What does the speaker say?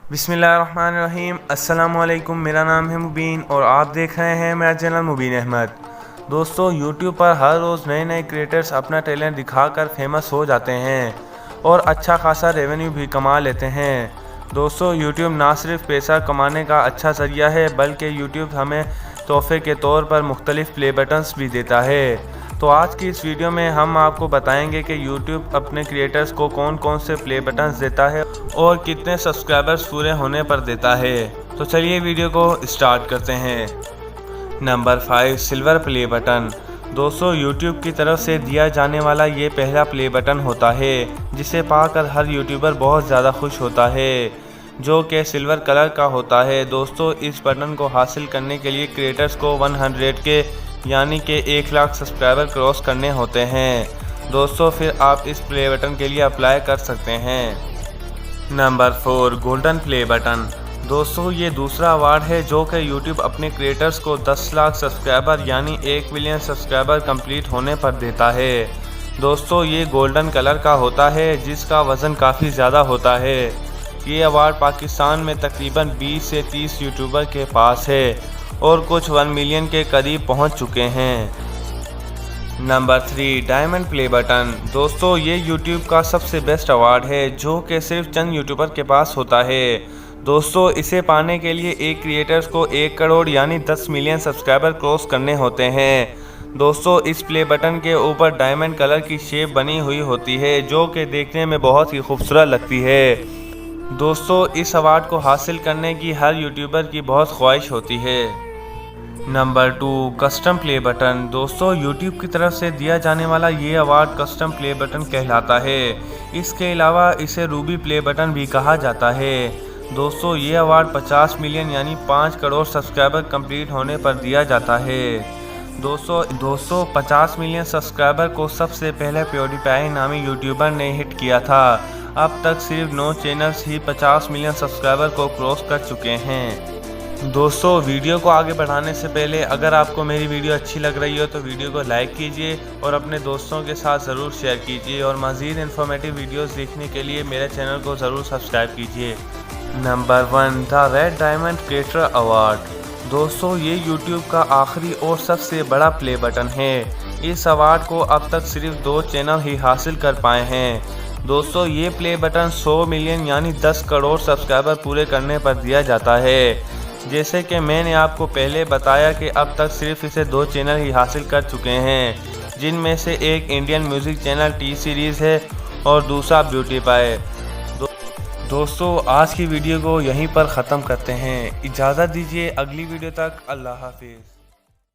बिस्मिल्लाहिर्रहमानिर्रहीम। अस्सलाम वालेकुम। मेरा नाम है मुबीन और आप देख रहे हैं मेरा चैनल मुबीन अहमद। दोस्तों, YouTube पर हर रोज़ नए नए क्रिएटर्स अपना टैलेंट दिखाकर फेमस हो जाते हैं और अच्छा खासा रेवेन्यू भी कमा लेते हैं। दोस्तों, YouTube ना सिर्फ पैसा कमाने का अच्छा ज़रिया है बल्कि YouTube हमें तोहफे के तौर पर मुख्तलिफ प्ले बटन्स भी देता है। तो आज की इस वीडियो में हम आपको बताएंगे कि YouTube अपने क्रिएटर्स को कौन कौन से प्ले बटन्स देता है और कितने सब्सक्राइबर्स पूरे होने पर देता है। तो चलिए वीडियो को स्टार्ट करते हैं। Number 5, silver play button. दोस्तों, YouTube की तरफ से दिया जाने वाला ये पहला प्ले बटन होता है जिसे पाकर हर यूट्यूबर बहुत ज़्यादा खुश होता है, जो कि सिल्वर कलर का होता है। दोस्तों, इस बटन को हासिल करने के लिए क्रिएटर्स को 100 के यानी कि 1 लाख सब्सक्राइबर क्रॉस करने होते हैं। दोस्तों, फिर आप इस प्ले बटन के लिए अप्लाई कर सकते हैं। Number 4, golden play button. दोस्तों, ये दूसरा अवार्ड है जो कि YouTube अपने क्रिएटर्स को 10 लाख सब्सक्राइबर यानी 1 मिलियन सब्सक्राइबर कंप्लीट होने पर देता है। दोस्तों, ये गोल्डन कलर का होता है जिसका वज़न काफ़ी ज़्यादा होता है। ये अवार्ड पाकिस्तान में तकरीबन 20 से 30 यूट्यूबर के पास है और कुछ 1 मिलियन के करीब पहुंच चुके हैं। Number 3, diamond play button. दोस्तों, ये YouTube का सबसे बेस्ट अवार्ड है जो कि सिर्फ चंद यूट्यूबर के पास होता है। दोस्तों, इसे पाने के लिए एक क्रिएटर्स को 1 करोड़ यानी 10 मिलियन सब्सक्राइबर क्रॉस करने होते हैं। दोस्तों, इस प्ले बटन के ऊपर डायमंड कलर की शेप बनी हुई होती है जो कि देखने में बहुत ही खूबसूरत लगती है। दोस्तों, इस अवार्ड को हासिल करने की हर यूट्यूबर की बहुत ख्वाहिश होती है। Number 2, custom play button. दोस्तों, YouTube की तरफ से दिया जाने वाला ये अवार्ड कस्टम प्ले बटन कहलाता है। इसके अलावा इसे रूबी प्ले बटन भी कहा जाता है। दोस्तों, ये अवार्ड 50 मिलियन यानी 5 करोड़ सब्सक्राइबर कंप्लीट होने पर दिया जाता है। दोस्तों 50 मिलियन सब्सक्राइबर को सबसे पहले प्यूडीपाई नामी यूट्यूबर ने हिट किया था। अब तक सिर्फ 9 चैनल्स ही 50 मिलियन सब्सक्राइबर को क्रॉस कर चुके हैं। दोस्तों, वीडियो को आगे बढ़ाने से पहले अगर आपको मेरी वीडियो अच्छी लग रही हो तो वीडियो को लाइक कीजिए और अपने दोस्तों के साथ ज़रूर शेयर कीजिए और मज़ीद इन्फॉर्मेटिव वीडियोस देखने के लिए मेरे चैनल को ज़रूर सब्सक्राइब कीजिए। Number 1, the red diamond creator award. दोस्तों, ये YouTube का आखिरी और सबसे बड़ा प्ले बटन है। इस अवार्ड को अब तक सिर्फ 2 चैनल ही हासिल कर पाए हैं। दोस्तों, ये प्ले बटन 100 मिलियन यानी 10 करोड़ सब्सक्राइबर पूरे करने पर दिया जाता है। जैसे कि मैंने आपको पहले बताया कि अब तक सिर्फ इसे 2 चैनल ही हासिल कर चुके हैं, जिनमें से एक Indian music channel T series है और दूसरा ब्यूटीपाई। दोस्तों, आज की वीडियो को यहीं पर ख़त्म करते हैं। इजाज़त दीजिए, अगली वीडियो तक। अल्लाह हाफिज़।